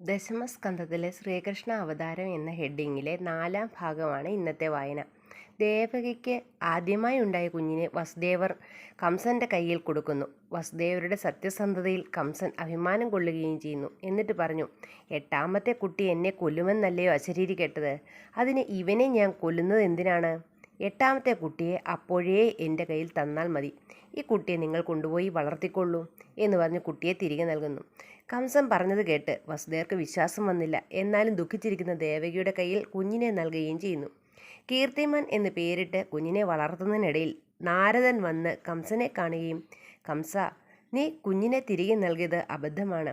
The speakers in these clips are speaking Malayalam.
ദശമസ്കന്ധത്തിലെ ശ്രീകൃഷ്ണ അവതാരം എന്ന ഹെഡിങ്ങിലെ 4-ാം ഭാഗമാണ് ഇന്നത്തെ വായന. ദേവകിക്ക് ആദ്യമായി ഉണ്ടായ കുഞ്ഞിനെ വസുദേവർ കംസന്റെ കയ്യിൽ കൊടുക്കുന്നു. വസുദേവരുടെ സത്യസന്ധതയിൽ കംസൻ അഭിമാനം കൊള്ളുകയും ചെയ്യുന്നു. എന്നിട്ട് പറഞ്ഞു, 8ാമത്തെ കുട്ടി എന്നെ കൊല്ലുമെന്നല്ലയോ അശരീരി കേട്ടത്? അതിന് ഇവനെ ഞാൻ കൊല്ലുന്നത് എന്തിനാണ്? 8ാമത്തെ കുട്ടിയെ അപ്പോഴേ എൻ്റെ കയ്യിൽ തന്നാൽ മതി. ഈ കുട്ടിയെ നിങ്ങൾ കൊണ്ടുപോയി വളർത്തിക്കൊള്ളൂ എന്ന് പറഞ്ഞ് കുട്ടിയെ തിരികെ നൽകുന്നു. കംസൻ പറഞ്ഞത് കേട്ട് വസുദേവർക്ക് വിശ്വാസം വന്നില്ല. എന്നാലും ദുഃഖിച്ചിരിക്കുന്ന ദേവകിയുടെ കയ്യിൽ കുഞ്ഞിനെ നൽകുകയും ചെയ്യുന്നു. കീർത്തിമാൻ എന്ന് പേരിട്ട് കുഞ്ഞിനെ വളർത്തുന്നതിനിടയിൽ നാരദൻ വന്ന് കംസനെ കാണുകയും, കംസ, നീ കുഞ്ഞിനെ തിരികെ നൽകിയത് അബദ്ധമാണ്.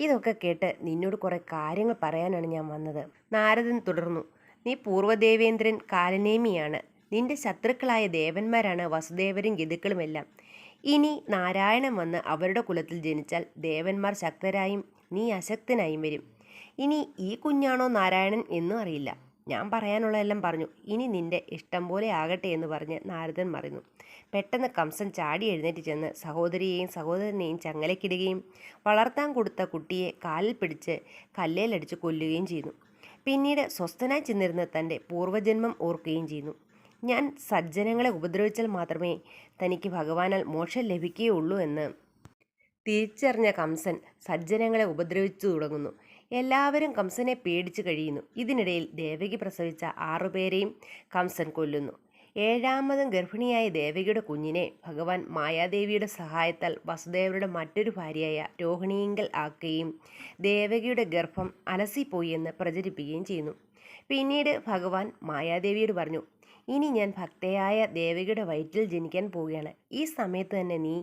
ഇതൊക്കെ കേട്ട് നിന്നോട് കുറേ കാര്യങ്ങൾ പറയാനാണ് ഞാൻ വന്നത്. നാരദൻ തുടർന്നു, നീ പൂർവ്വദേവേന്ദ്രൻ കാലനേമിയാണ്. നിന്റെ ശത്രുക്കളായ ദേവന്മാരാണ് വസുദേവരും ഗതുക്കളുമെല്ലാം. ഇനി നാരായണൻ വന്ന് അവരുടെ കുലത്തിൽ ജനിച്ചാൽ ദേവന്മാർ ശക്തരായും നീ അശക്തനായും വരും. ഇനി ഈ കുഞ്ഞാണോ നാരായണൻ എന്നും അറിയില്ല. ഞാൻ പറയാനുള്ളതെല്ലാം പറഞ്ഞു. ഇനി നിന്റെ ഇഷ്ടം പോലെ ആകട്ടെ എന്ന് പറഞ്ഞ് നാരദൻ മറന്നു. പെട്ടെന്ന് കംസൻ ചാടി എഴുന്നേറ്റ് ചെന്ന് സഹോദരിയെയും സഹോദരനെയും ചങ്ങലക്കിടുകയും വളർത്താൻ കൊടുത്ത കുട്ടിയെ കാലിൽ പിടിച്ച് കല്ലേലടിച്ച് കൊല്ലുകയും ചെയ്യുന്നു. പിന്നീട് സ്വസ്ഥനായി ചെന്നിരുന്ന് തൻ്റെ പൂർവ്വജന്മം ഓർക്കുകയും ചെയ്യുന്നു. ഞാൻ സജ്ജനങ്ങളെ ഉപദ്രവിച്ചാൽ മാത്രമേ തനിക്ക് ഭഗവാനാൽ മോക്ഷം ലഭിക്കുകയുള്ളൂ എന്ന് തിരിച്ചറിഞ്ഞ കംസൻ സജ്ജനങ്ങളെ ഉപദ്രവിച്ചു തുടങ്ങുന്നു. എല്ലാവരും കംസനെ പേടിച്ചു കഴിയുന്നു. ഇതിനിടയിൽ ദേവകി പ്രസവിച്ച 6 പേരെയും കംസൻ കൊല്ലുന്നു. 7ാമതും ഗർഭിണിയായ ദേവകിയുടെ കുഞ്ഞിനെ ഭഗവാൻ മായാദേവിയുടെ സഹായത്താൽ വസുദേവരുടെ മറ്റൊരു ഭാര്യയായ രോഹിണിയിങ്കൽ ആക്കുകയും ദേവകിയുടെ ഗർഭം അലസിപ്പോയി എന്ന് പ്രചരിപ്പിക്കുകയും ചെയ്യുന്നു. പിന്നീട് ഭഗവാൻ മായാദേവിയോട് പറഞ്ഞു, ഇനി ഞാൻ ഭക്തയായ ദേവകിയുടെ വയറ്റിൽ ജനിക്കാൻ പോവുകയാണ്. ഈ സമയത്ത് തന്നെ നീ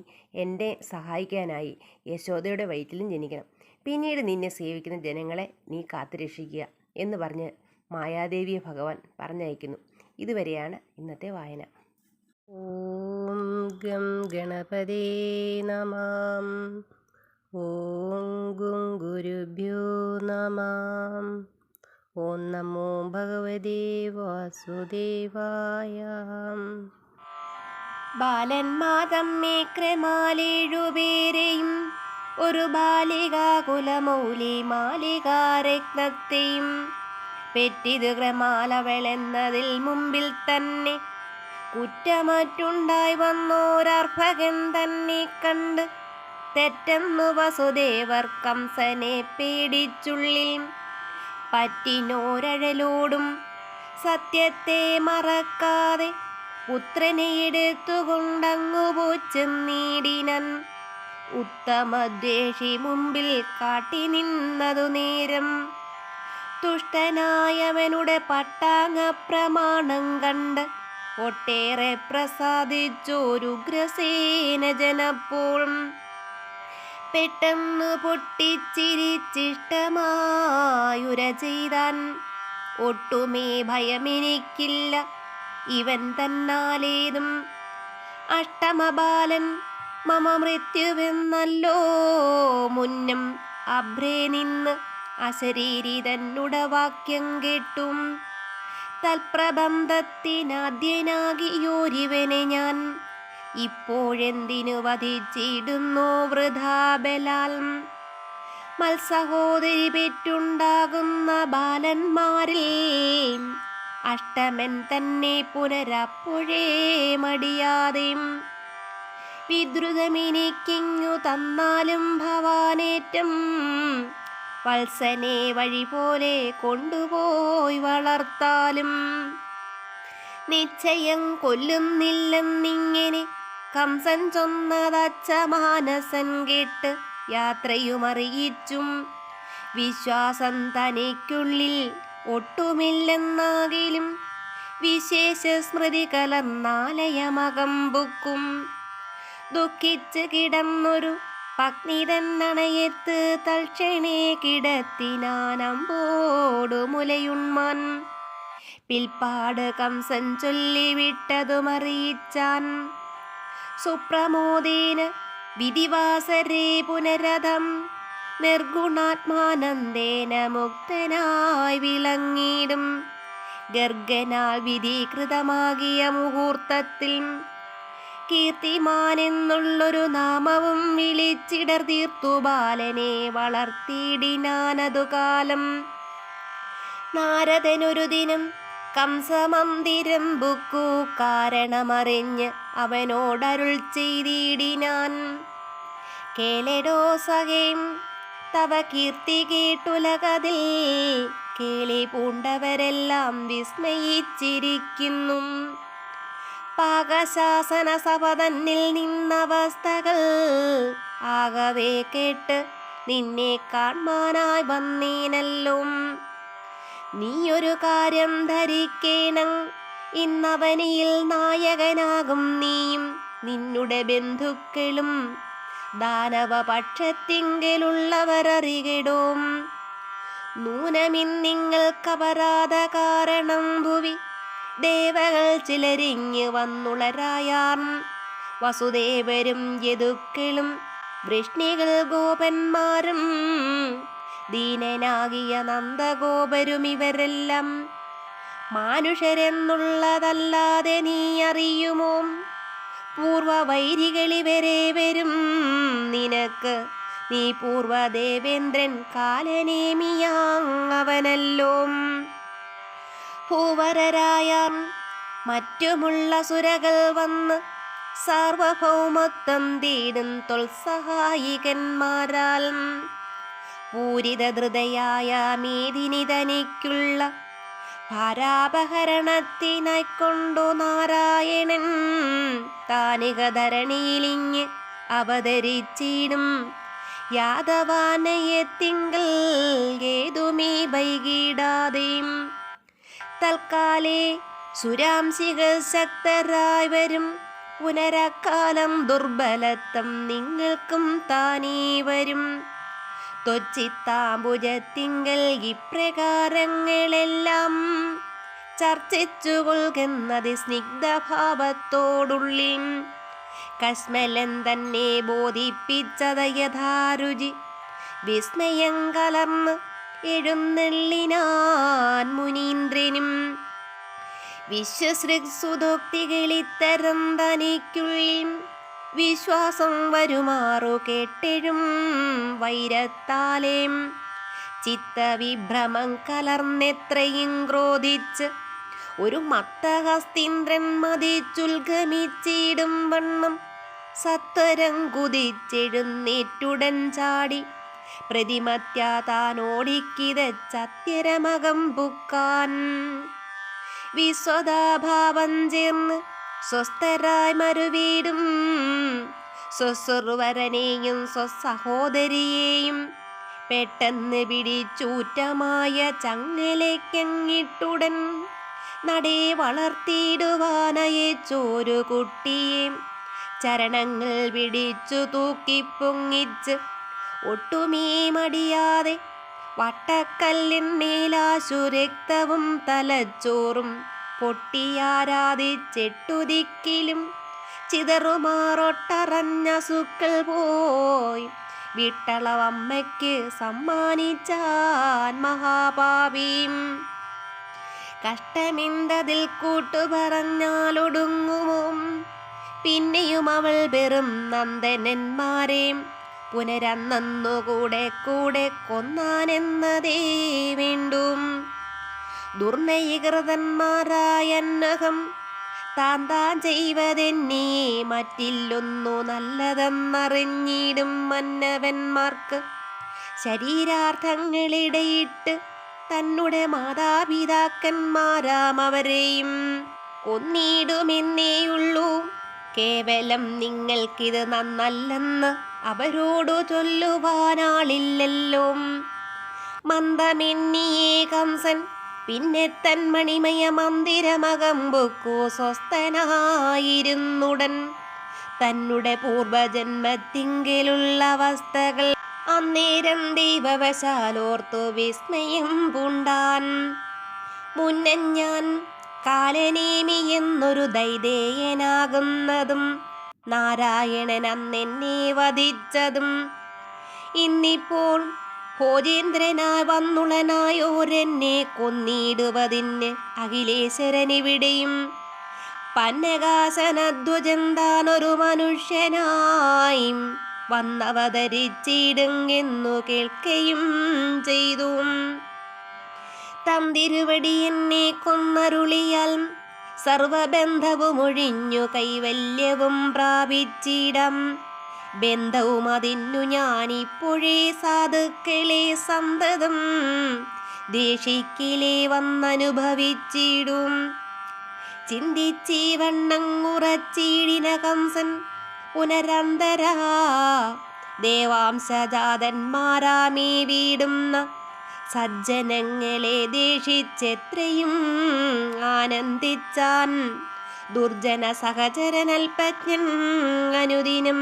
എന്നെ സഹായിക്കാനായി യശോദയുടെ വയറ്റിലും ജനിക്കണം. പിന്നീട് നിന്നെ സേവിക്കുന്ന ജനങ്ങളെ നീ കാത്തുരക്ഷിക്കുക എന്ന് പറഞ്ഞ് മായാദേവിയെ ഭഗവാൻ പറഞ്ഞയക്കുന്നു. ഇതുവരെയാണ് ഇന്നത്തെ വായന. ഓം ഗം ഗണപതേ നമഃ. ഓം ഗും ഗുരുഭ്യോ നമഃ. ഓം നമോ ഭഗവതേ വാസുദേവായ. ബാലന്മാതമ്മേ ക്രമാലേഴുപേരെയും ഒരു ബാലികാകുലമൗലി മാലികാരത്നത്തെയും പെറ്റിത് ക്രമാലവളെന്നതിൽ മുമ്പിൽ തന്നെ കുറ്റമറ്റുണ്ടായി വന്നോരർഭകൻ തന്നെ കണ്ട് തെറ്റെന്നു വസുദേവർ കംസനെ പേടിച്ചുള്ളിൽ പറ്റിനോരഴലോടും സത്യത്തെ മറക്കാതെ പുത്രനെ എടുത്തുകൊണ്ടങ്ങു പോച്ചെന്നീടിനൻ. ഉത്തമദ്വേഷി മുമ്പിൽ കാട്ടി നിന്നതു നേരം തുഷ്ടനായവനുടെ പട്ടാങ്ങ പ്രമാണം കണ്ട് ഒട്ടേറെ പ്രസാദിച്ചോരുഗ്രസേന ജനപ്പോൾ പെട്ടെന്നു പൊട്ടിച്ചിരിച്ചിഷ്ടമായുര ചെയ്താൻ. ഒട്ടുമേ ഭയമെനിക്കില്ല ഇവൻ തന്നാലേതും. അഷ്ടമബാലൻ മമ മൃത്യുവെന്നല്ലോ മുന്നം അഭ്രേ നിന്ന് അശരീരി തന്നുടെ വാക്യം കേട്ടും. തൽപ്രബന്ധത്തിനാദ്യനാകിയോരിവനെ ഞാൻ ഇപ്പോഴെന്തിനു വധിച്ചിടുന്നു വൃഥാബലാൽ. മത്സഹോദരി പെറ്റുണ്ടാകുന്ന ബാലന്മാരിൽ അഷ്ടമൻ തന്നെ പുനരപ്പോഴേ മടിയാതെ വിദ്രുതമിനിക്കിങ്ങു തന്നാലും ഭവാനേറ്റം വത്സനെ വഴി പോലെ കൊണ്ടുപോയി വളർത്താലും നിശ്ചയം കൊല്ലുന്നില്ലെന്നിങ്ങനെ കംസൻ ചൊന്നതച്ച മാനസൻ കേട്ട് യാത്രയുമറിയിച്ചും വിശ്വാസം തനിക്കുള്ളിൽ ഒട്ടുമില്ലെന്നാകിലും വിശേഷ സ്മൃതി കലർന്നാലയമകം ബുക്കും. ദുഃഖിച്ച് കിടന്നൊരു പത്നി തന്നണയത്ത് തൽക്ഷണേ കിടത്തിനാനമ്പോടു മുലയുണ്മാൻ. പിൽപ്പാട് കംസൻ ചൊല്ലിവിട്ടതുമറിയിച്ചാൻ. സുപ്രമോദേന വിധിവാസരേ പുനരഥം നിർഗുണാത്മാനന്ദേന മുക്തനായി വിളങ്ങിടും. ഗർഗനാൽ വിധീകൃതമാകിയ മുഹൂർത്തത്തിൽ കീർത്തിമാനെന്നുള്ളൊരു നാമവും വിളിച്ചിടർ തീർത്തു ബാലനെ വളർത്തിയിടിനാനതു കാലം. നാരദനൊരു ദിനം കംസമന്ദിരം ബുക്കു കാരണമറിഞ്ഞ് അവനോടരുൾ ചെയ്തിടിനാൻ. കേളെടോ സഖേം, തവ കീർത്തി കേട്ടുലകതിൽ കേളി പൂണ്ടവരെല്ലാം വിസ്മയിച്ചിരിക്കുന്നു. പാകശാസന സഭ തന്നിൽ നിന്നവസ്ഥകൾ ആകവേ കേട്ട് നിന്നെ കാൺമാനായി വന്നീനല്ലോ. നീയൊരു കാര്യം ധരിക്കേണം, ഇന്നവനിയിൽ നായകനാകും നീയും നിന്നുടെ ബന്ധുക്കളും ദാനവപക്ഷത്തിങ്കലുള്ളവർ അറികടോ. നൂനമിന്നിങ്ങൾക്കപരാധ കാരണം ഭുവി ദേവകൾ ചിലരിങ്ങ് വന്നുളരായാർ. വസുദേവരും യദുക്കളും വൃഷ്ണികൾ ഗോപന്മാരും ദീനനാകിയ നന്ദഗോപരും ഇവരെല്ലാം മാനുഷരെന്നുള്ളതല്ലാതെ നീ അറിയുമോ? പൂർവവൈരികളിവരെ വരും നിനക്ക്. നീ പൂർവദേവേന്ദ്രൻ കാലനേമിയാങ്ങവനല്ലോ. ഭൂവരരായ മറ്റുമുള്ള സുരകൾ വന്ന് സാർവഭൗമത്വം തേടും തൊൽസഹായികന്മാരാൽ പൂരിതധൃതയായ മേദിനി തനിക്കുള്ള ഭാരാപഹരണത്തിനായിക്കൊണ്ടു നാരായണൻ താനിക ധരണിയിലിങ്ങ് അവതരിച്ചിടും. യാദവാനയത്തിങ്കൽ ഏതുമീ വൈകിടാതെയും തൽക്കാലേ സുരാംശികൾ ശക്തരായി വരും. പുനരക്കാലം ദുർബലത്വം നിങ്ങൾക്കും താനേ വരും. ത്വച്ചിത്താംബുജത്തിങ്കൽ ഇപ്രകാരങ്ങളെല്ലാം ചർച്ചിച്ചു കൊള്ളുന്നത് സ്നിഗ്ധഭാവത്തോടുള്ളിൽ. കശ്മലൻ തന്നെ ബോധിപ്പിച്ചത് യഥാരുചി വിസ്മയം കലർന്ന് എഴുന്നള്ളിനാൻ മുനീന്ദ്രനും. വിശ്വസൃക്സുതോക്തികളിത്തരം തനിക്കുള്ളിൽ വിശ്വാസം വരുമാറു കേട്ടെഴും വൈരത്താലേം ചിത്തവിഭ്രമം കലർന്നെത്രയും ക്രോധിച്ച് ഒരു മത്തഹസ്തീന്ദ്രൻ മതിച്ചുൽഗമിച്ചിടും വണ്ണം സത്വരം കുതിച്ചെഴുന്നേറ്റുടൻ ചാടി പ്രതിമത്യ താനോടിക്കിതച്ചത്യരമകം പുക്കാൻ. വിശ്വതാഭാവം ചേർന്ന് സ്വസ്ഥരായി മരുവീടും സ്വസ്വരനെയും സ്വസഹോദരിയെയും പെട്ടെന്ന് പിടിച്ചൂറ്റമായ ചങ്ങലയ്ക്കങ്ങിട്ടുടൻ നടേ വളർത്തിയിടുവാനയച്ചോരു കുട്ടിയെ ചരണങ്ങൾ പിടിച്ചു തൂക്കിപ്പൊങ്ങിച്ച് ഒട്ടുമേ മടിയാതെ വട്ടക്കല്ലിന്മേലാശു രക്തവും തലച്ചോറും പൊട്ടിയാരാധിച്ചെട്ടുദിക്കിലും ചിതറുമാറൊട്ടറഞ്ഞ സുക്കൾ പോയി വിട്ടളവമ്മയ്ക്ക് സമ്മാനിച്ചാൻ മഹാപാപിയും. കഷ്ടമിന്തതിൽ കൂട്ടു പറഞ്ഞാലൊടുങ്ങുമോ? പിന്നെയും അവൾ വെറും നന്ദനന്മാരെ പുനരന്നു കൂടെ കൂടെ കൊന്നാനെന്നതേ വീണ്ടും. ദുർനയകൃതന്മാരായന്നഹം താൻ ചെയ്വതെന്നേ മറ്റില്ലൊന്നു നല്ലതെന്നറിഞ്ഞിടും മന്നവന്മാർക്ക് ശരീരാർത്ഥങ്ങളിടയിട്ട് തന്നുടെ മാതാപിതാക്കന്മാരാം അവരെയും കൊന്നിടുമെന്നേയുള്ളൂ. കേവലം നിങ്ങൾക്കിത് നന്നല്ലെന്ന് അവരോടു ചൊല്ലുവാനാളില്ലല്ലോ. മന്ദമെന്നിയേ കംസൻ പിന്നെ തൻ മണിമയ മന്ദിരമകം ബുക്കു സ്വസ്ഥനായിരുന്നുടൻ തന്നുടെ പൂർവജന്മത്തിങ്കലുള്ള അവസ്ഥകൾ അന്നേരം ദൈവവശാലോർത്തു വിസ്മയം പൂണ്ടാൻ. മുന്നൻ ഞാൻ കാലനേമി എന്നൊരു ദൈതേയനാകുന്നതും നാരായണൻ അന്നെന്നെ വധിച്ചതും ഇന്നിപ്പോൾ ഭോജേന്ദ്രനായി വന്നുളനായോരെന്നെ കൊന്നിടുവതിന് അഖിലേശ്വരനിവിടെയും പന്നകാശനധ്വജൻ താനൊരു മനുഷ്യനായി വന്നവതരിച്ചിടുങ്ങെന്നു കേൾക്കുകയും ചെയ്തു. തന്തിരുവടി എന്നെ കൊന്നരുളിയാൽ സർവബന്ധവും ഒഴിഞ്ഞു കൈവല്യവും പ്രാപിച്ചിടം. ബന്ധവും അതിന്നു ഞാനിപ്പോഴേ സാധുക്കളെ സന്തതം ദേശിക്കിലേ വന്നനുഭവിച്ചിടും. ചിന്തിച്ചീവണ്ണങ്ങുറച്ചീടിന കംസൻ പുനരന്തരാ ദേവാംശജാതന്മാരാമീ വീടുന്ന സജ്ജനങ്ങളെ ദേഷിച്ചെത്രയും ആനന്ദിച്ചാൻ ദുർജന സഹചരനൽപജ്ഞൻ അനുദിനം.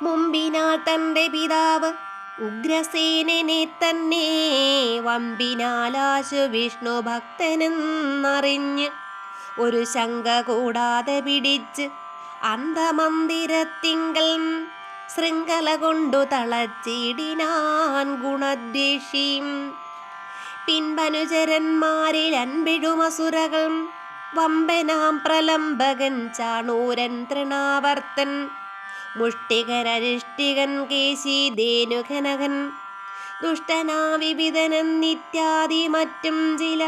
മുമ്പിനാൽ തൻ്റെ പിതാവ് ഉഗ്രസേനനെ തന്നെ വമ്പിനാലാശു വിഷ്ണു ഭക്തനെന്നറിഞ്ഞ് ഒരു ശങ്ക കൂടാതെ പിടിച്ച് അന്ധമന്ദിരത്തിങ്കൽ ശൃംഖല കൊണ്ടു തളച്ചിടിനാൻ ഗുണദ്വേഷിയും. പിൻപനുചരന്മാരിൽ അൻപിടുമസുരകൾ വമ്പനാം പ്രലംബകൻ ചാണൂരൻ തൃണാവർത്തൻ മുഷ്ടികൻ അരിഷ്ടികൻ കേശി ധേനുഘനകൻ ദുഷ്ടനാവിവിധനൻ നിത്യാദി മറ്റും ചില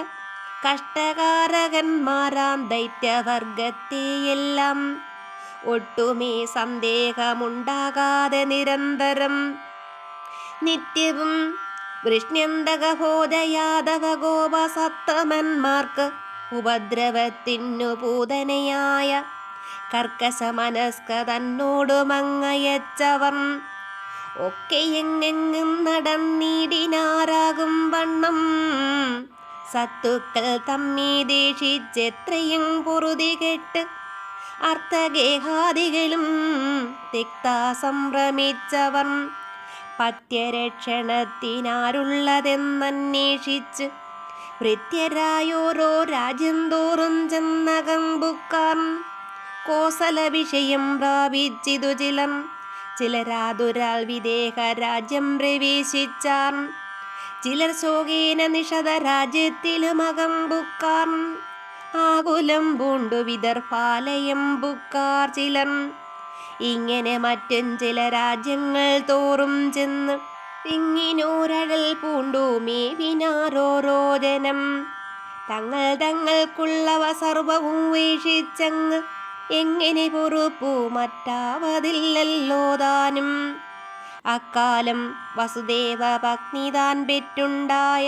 കഷ്ടകാരകന്മാരാം ദൈത്യവർഗത്തെയെല്ലാം ഒട്ടുമേ സന്ദേഹമുണ്ടാകാതെ നിരന്തരം നിത്യവും വൃഷ്ണ്യന്തകഭോജയാദവ ഗോപസത്തമന്മാർക്ക് ഉപദ്രവത്തിനു പൂതനയായ കർക്കശമനസ്ക തന്നോടുമങ്ങയച്ചവർ ഒക്കെ എങ്ങെങ്ങും നടന്നിടിനാരാകും വണ്ണം സത്തുക്കൾ തമ്മീ ദേഷിച്ചെത്രയും പൊറുതി കെട്ട് അർത്ഥഗേഹാദികളും തിക്താ സംഭ്രമിച്ചവർ പത്യരക്ഷണത്തിനാരുള്ളതെന്നന്വേഷിച്ച് ഭൃത്യരായോരോ രാജ്യം തോറും ചെന്നകമ്പുക്കാർ കോസല വിഷയം പ്രാപിച്ചിതു ചിലരാതുരാൽ വിദേഹ രാജ്യം പ്രവേശിച്ചാർ. ചിലർ ശോകേന നിഷധ രാജ്യത്തിലും അകമ്പുക്കാർ ആകുലം പൂണ്ടു വിദർഭാലയം ബുക്കാർ ചിലർ. ഇങ്ങനെ മറ്റും ചില രാജ്യങ്ങൾ തോറും ചെന്ന് ഇങ്ങിനോരഴൽ പൂണ്ടു മേവിനാരോരോ ജനം. തങ്ങൾക്കുള്ളവ സർവവും വീക്ഷിച്ചങ്ങ് എങ്ങനെ പൊറുപ്പു മറ്റാവതില്ലല്ലോ താനും. അക്കാലം വസുദേവ പത്നി താൻ പെറ്റുണ്ടായ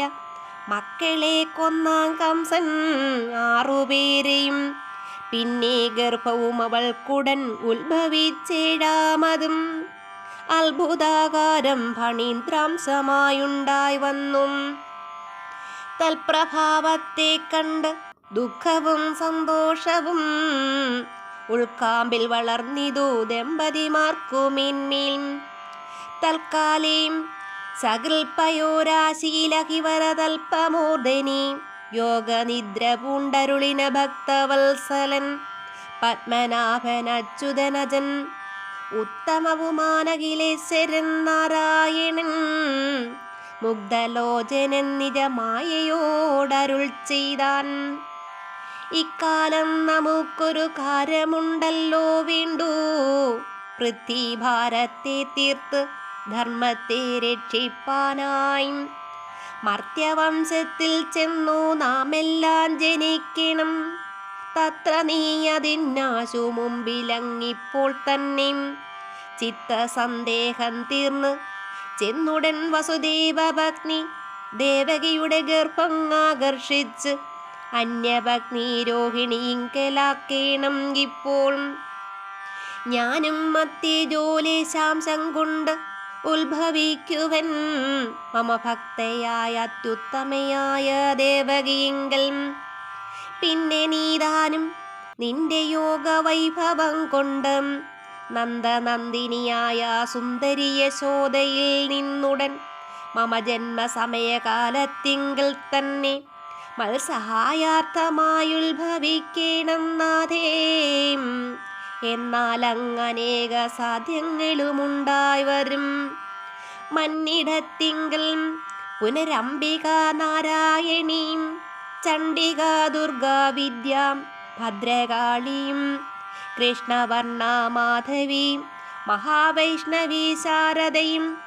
മക്കളെ കൊന്നാൻ കംസൻ 6 പേരെയും. പിന്നെ ഗർഭവും അവൾക്കുടൻ ഉത്ഭവിച്ചേഴാമതും അത്ഭുതാകാരം ഫണീന്ദ്രാംശമായുണ്ടായി വന്നു. തൽപ്രഭാവത്തെ കണ്ട് ദുഃഖവും സന്തോഷവും ഉൾക്കാമ്പിൽ വളർന്നിതു ദമ്പതിമാർക്കുമേന്മേൽ. തൽക്കാലേം സകൽപ്പയോരാശീലഹിവരതൽപമൂർധനി യോഗനിദ്ര പൂണ്ടരുളിന ഭക്തവത്സലൻ പത്മനാഭനച്യുതനജൻ ഉത്തമവുമാനഖിലേശ്വരൻ നാരായണൻ മുഗ്ധലോചനൻ നിജമായയോടരുൾ ചെയ്താൻ. ഇക്കാലം നമുക്കൊരു കാര്യമുണ്ടല്ലോ വേണ്ടു. പൃഥ്വിഭാരത്തെ തീർത്ത് ധർമ്മത്തെ രക്ഷിപ്പാനായി മർത്യവംശത്തിൽ ചെന്നു നാമെല്ലാം ജനിക്കണം. തത്ര നീ അതിനാശു മുമ്പിലങ്ങിപ്പോൾ തന്നെ ചിത്തസന്ദേഹം തീർന്ന് ചെന്നുടൻ വസുദേവ പത്നി ദേവകിയുടെ ഗർഭം ആകർഷിച്ച് അന്യപത്നി രോഹിണിയിങ്കലാക്കേണം. ഇപ്പോൾ ഞാനും മധ്യജോലേശാംശം കൊണ്ട് ഉത്ഭവിക്കുവൻ മമ ഭക്തയായ അത്യുത്തമയായ ദേവകിയിങ്കൽ. പിന്നെ നീതാനും നിന്റെ യോഗവൈഭവം കൊണ്ട് നന്ദനന്ദിനിയായ സുന്ദരി യശോദയിൽ നിന്നുടൻ മമ ജന്മസമയകാലത്തിങ്കൽ തന്നെ മത്സഹായാർത്ഥമായുത്ഭവിക്കണം നാഥേ. എന്നാൽ അങ്ങനേക സാധ്യങ്ങളുമുണ്ടായി വരും. മന്നിടത്തിങ്കൽ പുനരംബിക നാരായണീം ചണ്ഡിക ദുർഗാ വിദ്യാം ഭദ്രകാളിയും കൃഷ്ണവർണ മാധവി മഹാവൈഷ്ണവി ശാരദയും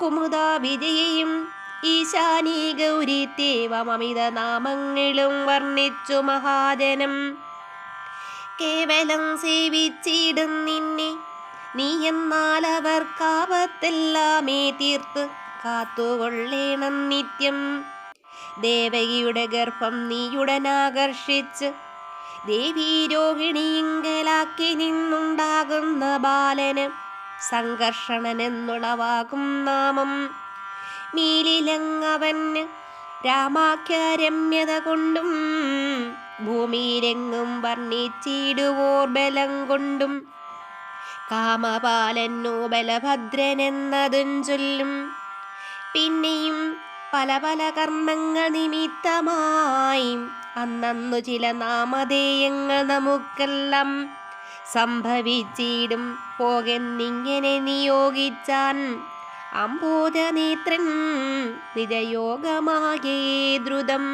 കുമുദാ വിജയയും ഈശാനി ഗൗരി ദേവമമിത നാമങ്ങളും വർണ്ണിച്ചു മഹാജനം. കേവലം സേവിച്ചിടും നിന്നെ നീ എന്നാൽ അവർക്കാപത്തെല്ലാമേ തീർത്ത് കാത്തുകൊള്ളേണം നിത്യം. ദേവകിയുടെ ഗർഭം നീയുടനാകർഷിച്ച് ദേവീരോഹിണിയിങ്കലാക്കി നിന്നുണ്ടാകുന്ന ബാലന് സംഘർഷണനെന്നുളവാകും നാമം. മീലിലങ്ങവന് രാമാഖ്യരമ്യത കൊണ്ടും ഭൂമിയിലെങ്ങും വർണ്ണിച്ചിടുവോർ ബലം കൊണ്ടും കാമപാലനോ ബലഭദ്രനെന്നതും ചൊല്ലും. പിന്നെയും പല പല കർമ്മങ്ങൾ നിമിത്തമായി അന്നു ചില നാമധേയങ്ങൾ നമുക്കെല്ലാം സംഭവിച്ചിടും പോകെന്നിങ്ങനെ നിയോഗിച്ചാൻ അംബോധനേത്രൻ നിജയോഗമാകേ ദ്രുതം.